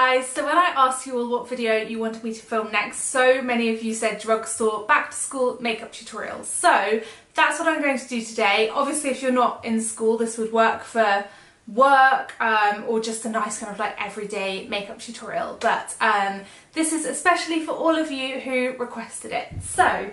guys, so when I asked you all what video you wanted me to film next, so many of you said drugstore back to school makeup tutorials. So that's what I'm going to do today. Obviously if you're not in school this would work for work or just a nice kind of like everyday makeup tutorial, but this is especially for all of you who requested it. So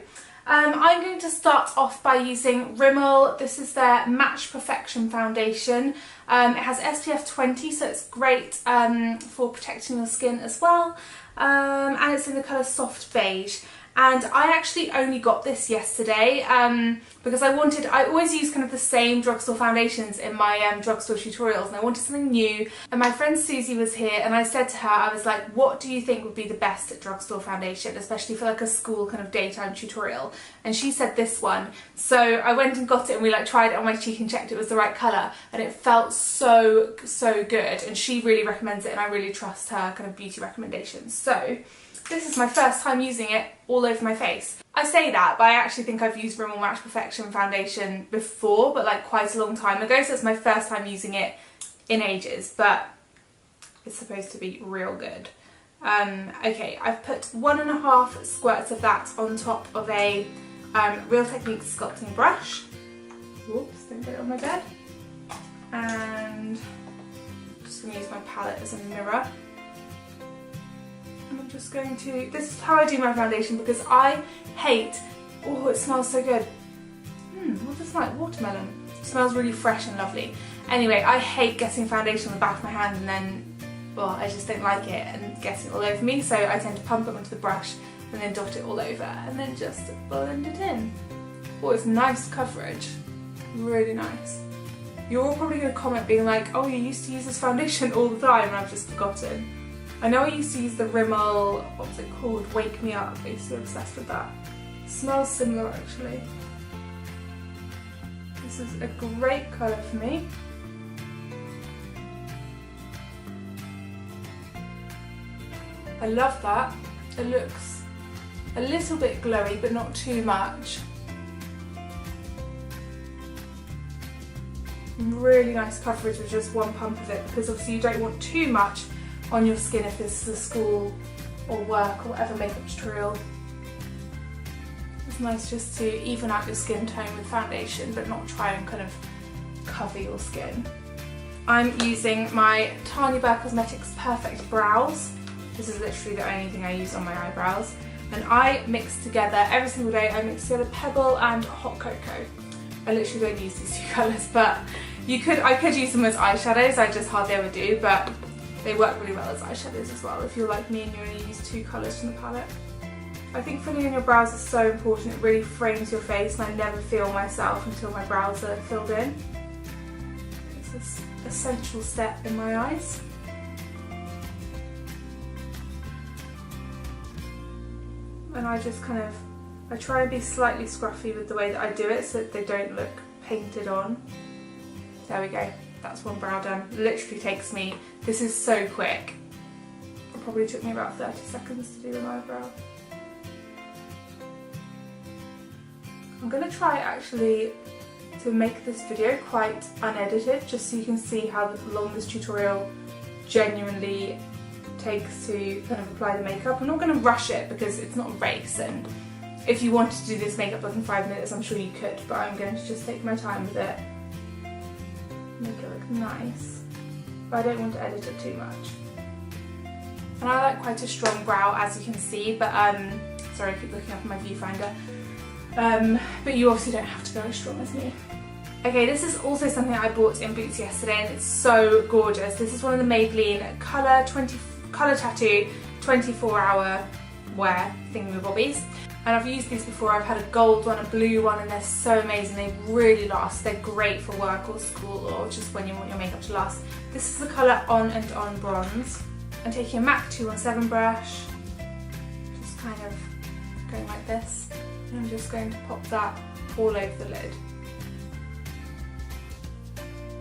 I'm going to start off by using Rimmel. This is their Match Perfection foundation. It has SPF 20, so it's great for protecting your skin as well, and it's in the colour Soft Beige. And I actually only got this yesterday because I always use kind of the same drugstore foundations in my drugstore tutorials, and I wanted something new. And my friend Susie was here and I said to her, I was like, what do you think would be the best drugstore foundation, especially for like a school kind of daytime tutorial? And she said this one. So I went and got it and we like tried it on my cheek and checked it was the right colour, and it felt so good, and she really recommends it and I really trust her kind of beauty recommendations. So this is my first time using it all over my face. I say that, but I actually think I've used Rimmel Match Perfection foundation before, but like quite a long time ago, so it's my first time using it in ages, but it's supposed to be real good. Okay, I've put 1.5 squirts of that on top of a Real Techniques sculpting brush. Whoops, don't get it on my bed. And I'm just going to use my palette as a mirror. I'm just going to, this is how I do my foundation because I hate, oh it smells so good. What does it smell like? Watermelon. It smells really fresh and lovely. Anyway, I hate getting foundation on the back of my hand and then, well, I just don't like it and getting it all over me, so I tend to pump it onto the brush and then dot it all over and then just blend it in. Oh, it's nice coverage. Really nice. You're all probably going to comment being like, oh, you used to use this foundation all the time and I've just forgotten. I know I used to use the Rimmel, what was it called? Wake Me Up. I used to be obsessed with that. It smells similar actually. This is a great colour for me. I love that. It looks a little bit glowy but not too much. Really nice coverage with just one pump of it, because obviously you don't want too much on your skin if this is a school or work or whatever makeup tutorial. It's nice just to even out your skin tone with foundation but not try and kind of cover your skin. I'm using my Tanya Burr Cosmetics Perfect Brows. This is literally the only thing I use on my eyebrows, and I mix together every single day. I mix together Pebble and Hot Cocoa. I literally don't use these two colours, but I could use them as eyeshadows. I just hardly ever do, but they work really well as eyeshadows as well if you're like me and you only use 2 colours from the palette. I think filling in your brows is so important. It really frames your face, and I never feel myself until my brows are filled in. It's an essential step in my eyes. And I just kind of, I try and be slightly scruffy with the way that I do it so that they don't look painted on. There we go. That's one brow done. Literally takes me, this is so quick. It probably took me about 30 seconds to do an eyebrow. I'm going to try actually to make this video quite unedited, just so you can see how long this tutorial genuinely takes to kind of apply the makeup. I'm not going to rush it because it's not a race, and if you wanted to do this makeup look in 5 minutes I'm sure you could, but I'm going to just take my time with it. Make it look nice, but I don't want to edit it too much. And I like quite a strong brow, as you can see, but sorry I keep looking up at my viewfinder, but you obviously don't have to go as strong as me. Okay, this is also something I bought in Boots yesterday and it's so gorgeous. This is one of the Maybelline Colour Tattoo 24-hour wear thingamabobbies. And I've used these before. I've had a gold one, a blue one, and they're so amazing. They really last. They're great for work or school or just when you want your makeup to last. This is the colour On and On Bronze. I'm taking a MAC 217 brush, just kind of going like this, and I'm just going to pop that all over the lid.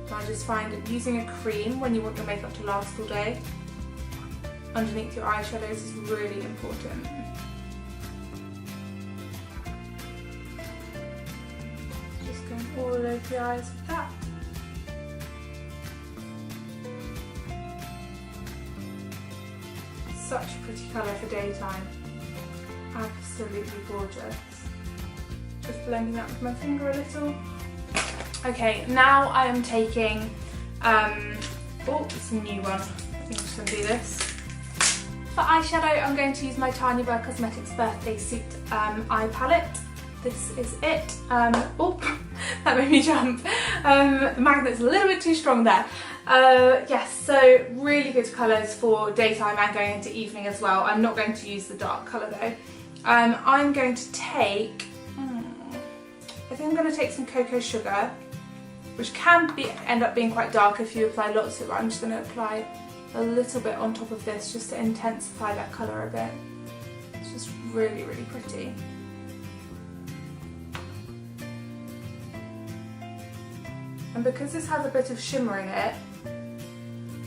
And I just find that using a cream when you want your makeup to last all day underneath your eyeshadows is really important. Just going all over the eyes with that. Such a pretty colour for daytime. Absolutely gorgeous. Just blending that with my finger a little. Okay, now I am taking, oh, it's a new one. I think I'm just going to do this. For eyeshadow, I'm going to use my Tanya Burr Cosmetics Birthday Suit eye palette. This is it. Oh, that made me jump. The magnet's a little bit too strong there. Yes, so really good colours for daytime and going into evening as well. I'm not going to use the dark colour though. I'm going to take, I think I'm going to take some cocoa sugar, which can end up being quite dark if you apply lots of it, but I'm just going to apply a little bit on top of this just to intensify that colour a bit. It's just really, really pretty. And because this has a bit of shimmer in it,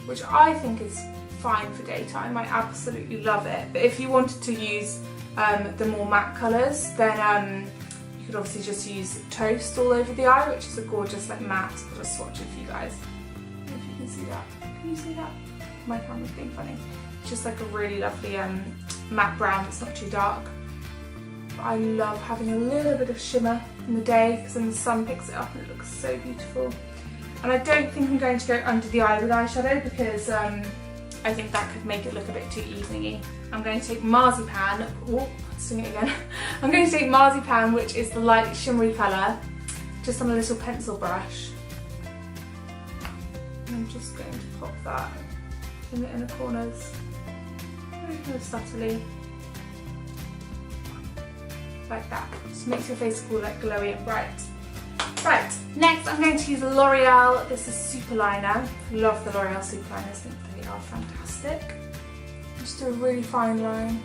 which I think is fine for daytime, I absolutely love it. But if you wanted to use the more matte colours, then you could obviously just use Toast all over the eye, which is a gorgeous like matte. I'll just swatch it for you guys. I don't know if you can see that. Can you see that? My camera's being funny. It's just like a really lovely matte brown. It's not too dark. But I love having a little bit of shimmer in the day because then the sun picks it up and it looks so beautiful. And I don't think I'm going to go under the eye with eyeshadow because I think that could make it look a bit too evening-y. I'm going to take Marzipan. Oh, let's doing it again. I'm going to take Marzipan, which is the light shimmery colour, just on a little pencil brush. And I'm just going to pop that in the inner corners, very kind of subtly, like that. Just makes your face all like glowy and bright. Right, next I'm going to use L'Oreal. This is Super Liner. Love the L'Oreal Super Liners, I think they are fantastic. Just do a really fine line.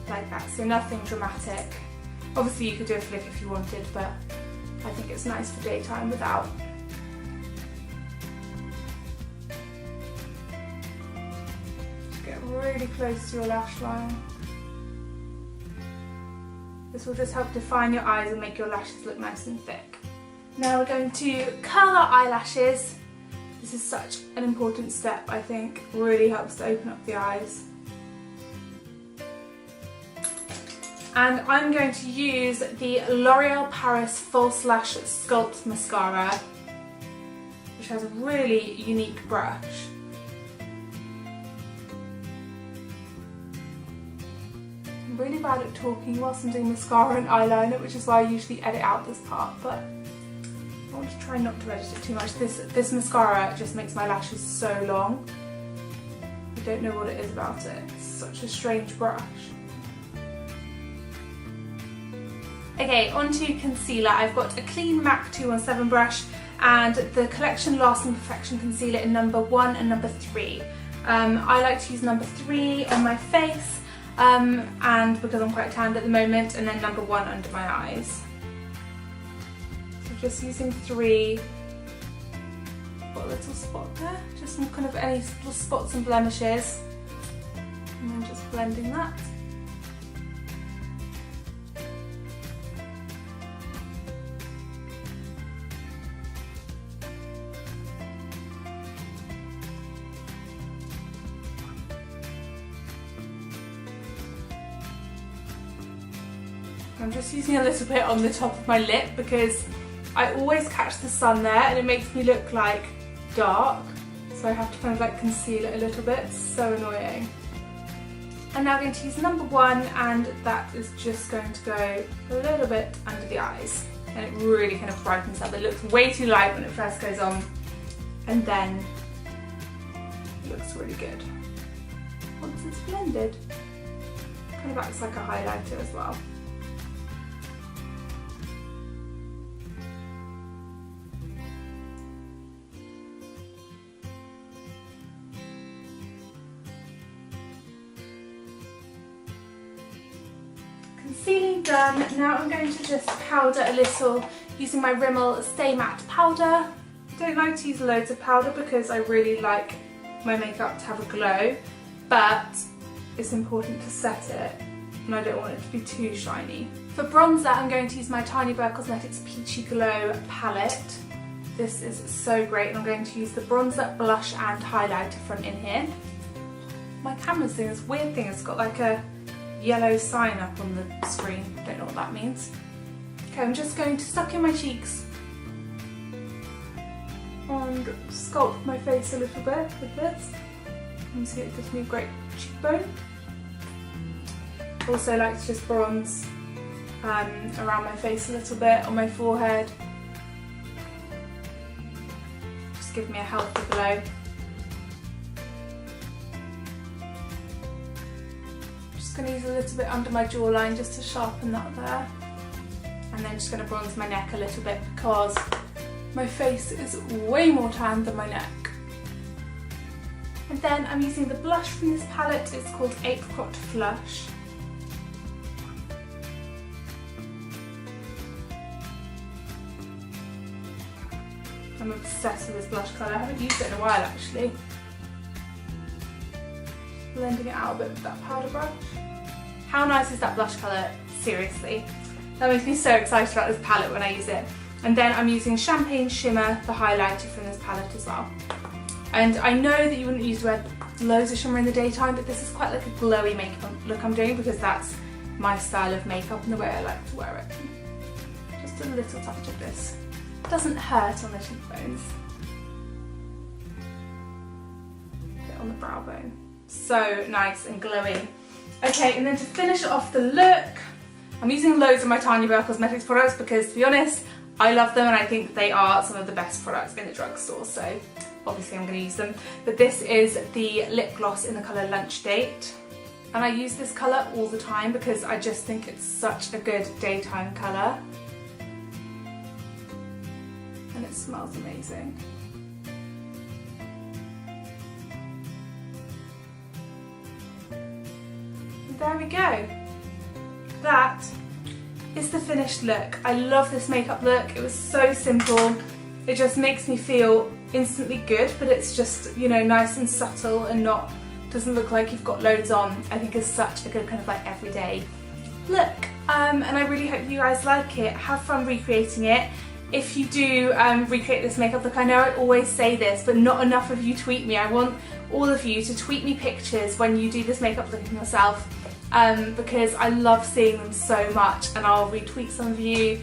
Like that, so nothing dramatic. Obviously you could do a flick if you wanted, but I think it's nice for daytime without. Just get really close to your lash line. This will just help define your eyes and make your lashes look nice and thick. Now we're going to curl our eyelashes. This is such an important step, I think. Really helps to open up the eyes. And I'm going to use the L'Oreal Paris False Lash Sculpt Mascara, which has a really unique brush. I'm really bad at talking whilst I'm doing mascara and eyeliner, which is why I usually edit out this part, but I want to try not to edit it too much. This mascara just makes my lashes so long. I don't know what it is about it. It's such a strange brush. Okay, onto concealer. I've got a clean MAC 217 brush and the Collection Lasting Perfection Concealer in number 1 and number 3. I like to use number 3 on my face and because I'm quite tanned at the moment, and then number 1 under my eyes. So just using 3. Got a little spot there, just some kind of any little spots and blemishes, and then just blending that. I'm just using a little bit on the top of my lip because I always catch the sun there and it makes me look like dark, so I have to kind of like conceal it a little bit. It's so annoying. I'm now going to use number 1 and that is just going to go a little bit under the eyes, and it really kind of brightens up. It looks way too light when it first goes on and then it looks really good once it's blended. Kind of acts like a highlighter as well. Concealing done, now I'm going to just powder a little using my Rimmel Stay Matte powder. I don't like to use loads of powder because I really like my makeup to have a glow, but it's important to set it and I don't want it to be too shiny. For bronzer, I'm going to use my Tanya Burr Cosmetics Peachy Glow palette. This is so great, and I'm going to use the bronzer, blush and highlighter front in here. My camera's doing this weird thing, it's got like a yellow sign up on the screen, don't know what that means. Okay, I'm just going to suck in my cheeks and sculpt my face a little bit with this. You can see it gives me a great cheekbone. Also like to just bronze around my face a little bit, on my forehead. Just give me a healthy glow. Just going to use a little bit under my jawline just to sharpen that there. And then just going to bronze my neck a little bit because my face is way more tan than my neck. And then I'm using the blush from this palette, it's called Apricot Flush. I'm obsessed with this blush colour, I haven't used it in a while actually. Blending it out a bit with that powder brush. How nice is that blush colour? Seriously. That makes me so excited about this palette when I use it. And then I'm using Champagne Shimmer, the highlighter from this palette as well. And I know that you wouldn't use loads of shimmer in the daytime, but this is quite like a glowy makeup look I'm doing because that's my style of makeup and the way I like to wear it. Just a little touch of this. Doesn't hurt on the cheekbones. Bit on the brow bone. So nice and glowy. Okay, and then to finish off the look, I'm using loads of my Tanya Burr Cosmetics products because, to be honest, I love them and I think they are some of the best products in the drugstore, so obviously I'm going to use them. But this is the lip gloss in the colour Lunch Date. And I use this colour all the time because I just think it's such a good daytime colour. And it smells amazing. And there we go. That is the finished look. I love this makeup look. It was so simple. It just makes me feel instantly good, but it's just, you know, nice and subtle and doesn't look like you've got loads on. I think it's such a good kind of like everyday look. And I really hope you guys like it. Have fun recreating it. If you do recreate this makeup look, I know I always say this, but not enough of you tweet me. I want all of you to tweet me pictures when you do this makeup look yourself, because I love seeing them so much, and I'll retweet some of you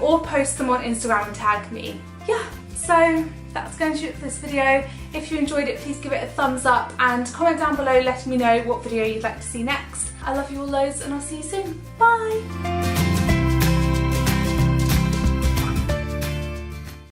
or post them on Instagram and tag me. Yeah, so that's going to do it for this video. If you enjoyed it, please give it a thumbs up and comment down below letting me know what video you'd like to see next. I love you all loads and I'll see you soon. Bye!